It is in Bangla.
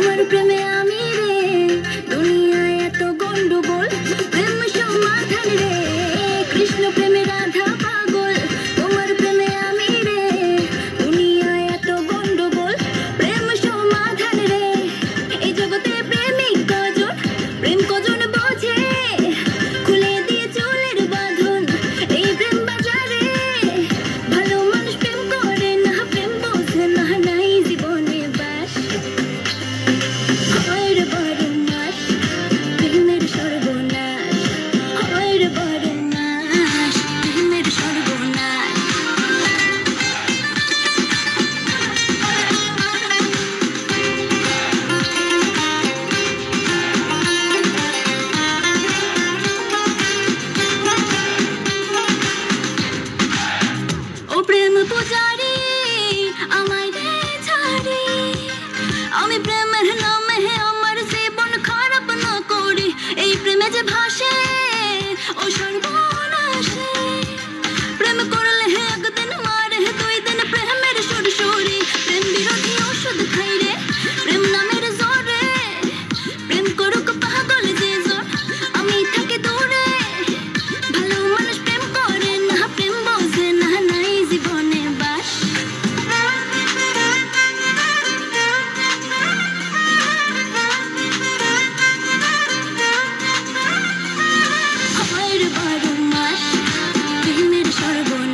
তোমার প্রেমে আমি রে, দুনিয়ায় এত গন্ডগোল, প্রেম সমাধান রে, কৃষ্ণ প্রেমে রাধা পাগল। তোমার প্রেমে আমি রে, দুনিয়ায় এত গন্ডগোল, প্রেম সমাধান রে। এই জগতে প্রেমিক কজন, প্রেম কজন বোঝে, খুলে দিয়ে চুলের বাঁধন এই প্রেম বাজারে। ভালো মানুষ প্রেম করে না, প্রেম বোঝে না, নাই জীবনে বাস। হয় রে বড় মাস, প্রেমের সর্বনাশ, হয় রে বড় মাস, প্রেমের সর্বনাশ। ও প্রেম পূজারি আমায় দে ছাড়ি, আমি প্রেমের নামে আমার জীবন খারাপ না করি। এই প্রেমে যে ভাসে ও সর্বনাশে, প্রেম করলে একদিন মারে, দুই দিন প্রেমের সুরসুরি। প্রেম বিরোধী ওষুধ খাই রে, প্রেম নামের জোরে, প্রেম করুক পাগল যে জোর, আমি থাকি দূরে। ভালো মানুষ প্রেম করে না, প্রেম বোঝে না, নাই জীবনে বাস। হয় রে বড় মাস, প্রেমের সর্বনাশ।